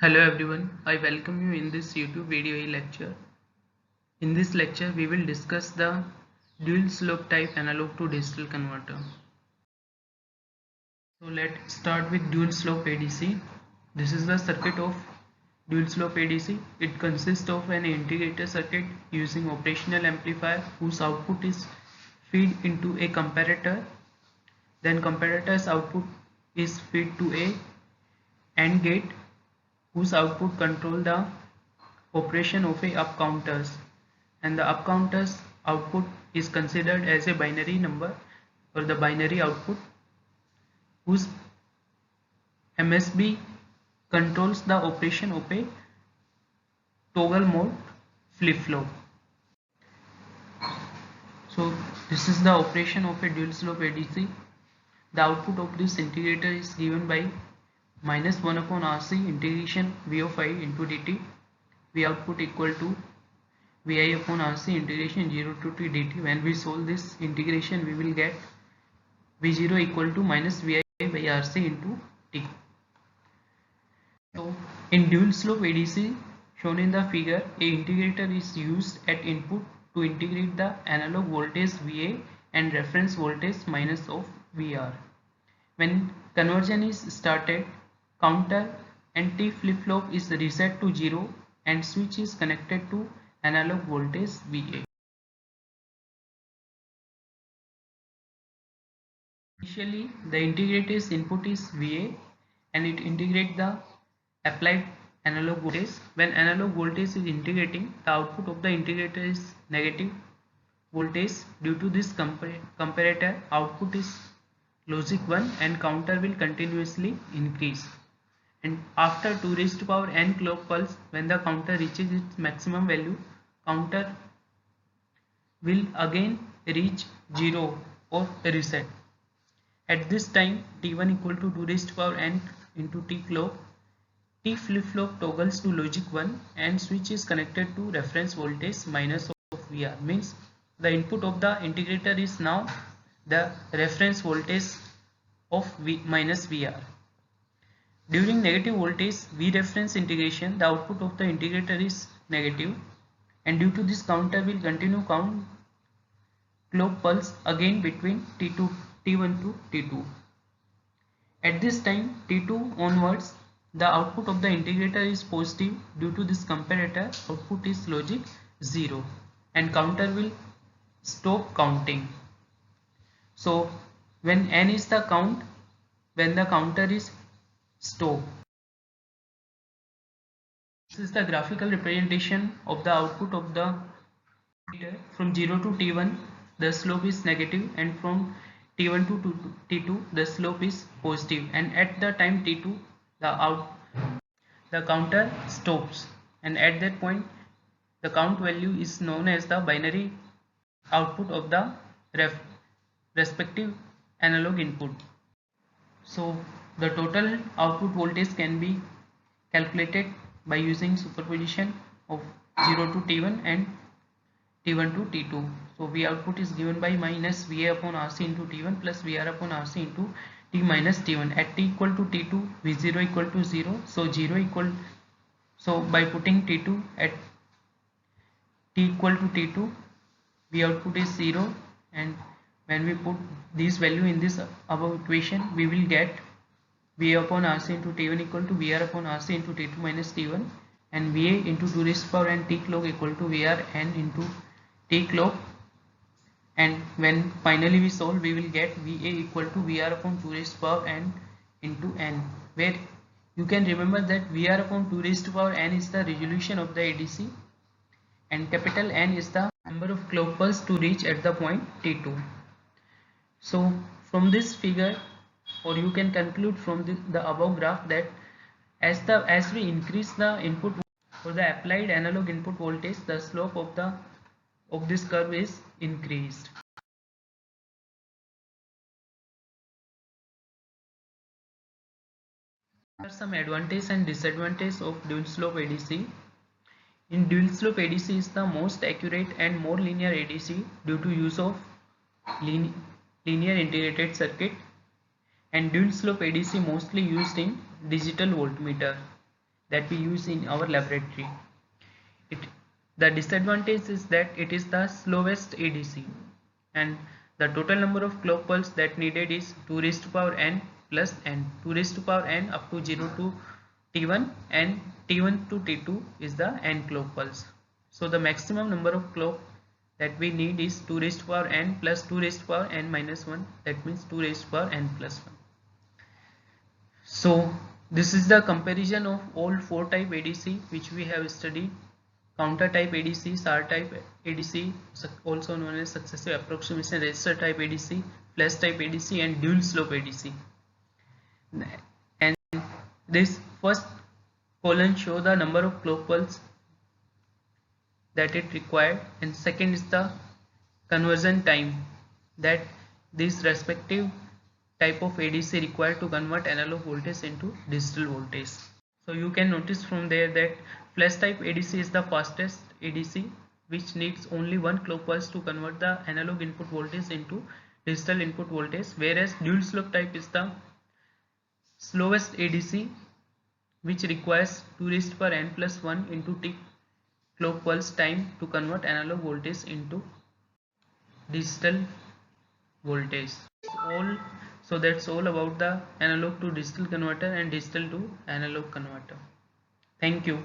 Hello everyone, I welcome you in this YouTube video lecture. In this lecture, we will discuss the dual slope type analog to digital converter. So let's start with dual slope ADC. This is the circuit of dual slope ADC. It consists of an integrator circuit using operational amplifier whose output is fed into a comparator. Then comparator's output is fed to a AND gate whose output control the operation of a up counters, and the up counters output is considered as a binary number or the binary output whose MSB controls the operation of a toggle mode flip-flop. So this is the operation of a dual slope ADC. The output of this integrator is given by minus 1 upon RC integration V of I into dt. V output equal to Vi upon RC integration 0 to t dt. When we solve this integration, we will get V0 equal to minus Vi by RC into t. So in dual slope ADC shown in the figure, a integrator is used at input to integrate the analog voltage Va and reference voltage minus of Vr. When conversion is started, counter and T flip-flop is reset to 0 and switch is connected to analog voltage Va. Initially, the integrator's input is Va and it integrates the applied analog voltage. When analog voltage is integrating, the output of the integrator is negative voltage. Due to this comparator, output is logic 1 and counter will continuously increase. And after 2 raised to power n clock pulse, when the counter reaches its maximum value, counter will again reach 0 or reset. At this time, T1 equal to 2 raised to power n into t clock, T flip-flop toggles to logic 1 and switch is connected to reference voltage minus of Vr. Means the input of the integrator is now the reference voltage of minus Vr. During negative voltage V reference integration, the output of the integrator is negative, and due to this counter will continue count clock pulse again between T1 to T2. At this time T2 onwards, the output of the integrator is positive. Due to this comparator, output is logic 0 and counter will stop counting. So when n is the count, when the counter is stopped. This is the graphical representation of the output of the integrator. From 0 to T1 the slope is negative, and from T1 to T2 the slope is positive, and at the time T2 the counter stops, and at that point the count value is known as the binary output of the respective analog input. So the total output voltage can be calculated by using superposition of 0 to T1 and T1 to T2. So V output is given by minus Va upon Rc into T1 plus Vr upon Rc into T minus T1. At T equal to T2, V0 equal to 0. So by putting T2 at T equal to T2, V output is 0, and when we put this value in this above equation, we will get Va upon Rc into T1 equal to Vr upon Rc into T2 minus T1, and Va into 2 raised to power n T clock equal to Vr n into T clock, and when finally we solve, we will get Va equal to Vr upon 2 raised to power n into n, where you can remember that Vr upon 2 raised to power n is the resolution of the ADC and capital N is the number of clock pulses to reach at the point T2. So from this figure, or you can conclude from the above graph, that as we increase the input for the applied analog input voltage, the slope of this curve is increased. There are some advantages and disadvantages of dual slope ADC. In dual slope ADC is the most accurate and more linear ADC due to use of linear integrated circuit, and dual slope ADC mostly used in digital voltmeter. that we use in our laboratory. It, the disadvantage is that it is the slowest ADC, and the total number of clock pulse that needed is 2 raised to power n plus n, 2 raised to power n up to 0 to T1, and T1 to T2 is the n clock pulse. So the maximum number of clock that we need is 2 raised to power n plus 2 raised to power n minus 1, that means 2 raised to power n plus 1. So this is the comparison of all 4 type ADC which we have studied: counter type ADC, SAR type ADC, also known as successive approximation resistor type ADC, flash type ADC, and dual slope ADC. And this first column show the number of clock pulse that it required, and second is the conversion time that this respective type of ADC required to convert analog voltage into digital voltage. So you can notice from there that flash type ADC is the fastest ADC, which needs only one clock pulse to convert the analog input voltage into digital input voltage, whereas dual slope type is the slowest ADC, which requires 2 raised to power n plus 1 into t clock pulse time to convert analog voltage into digital voltage. So that's all about the analog to digital converter and digital to analog converter. Thank you.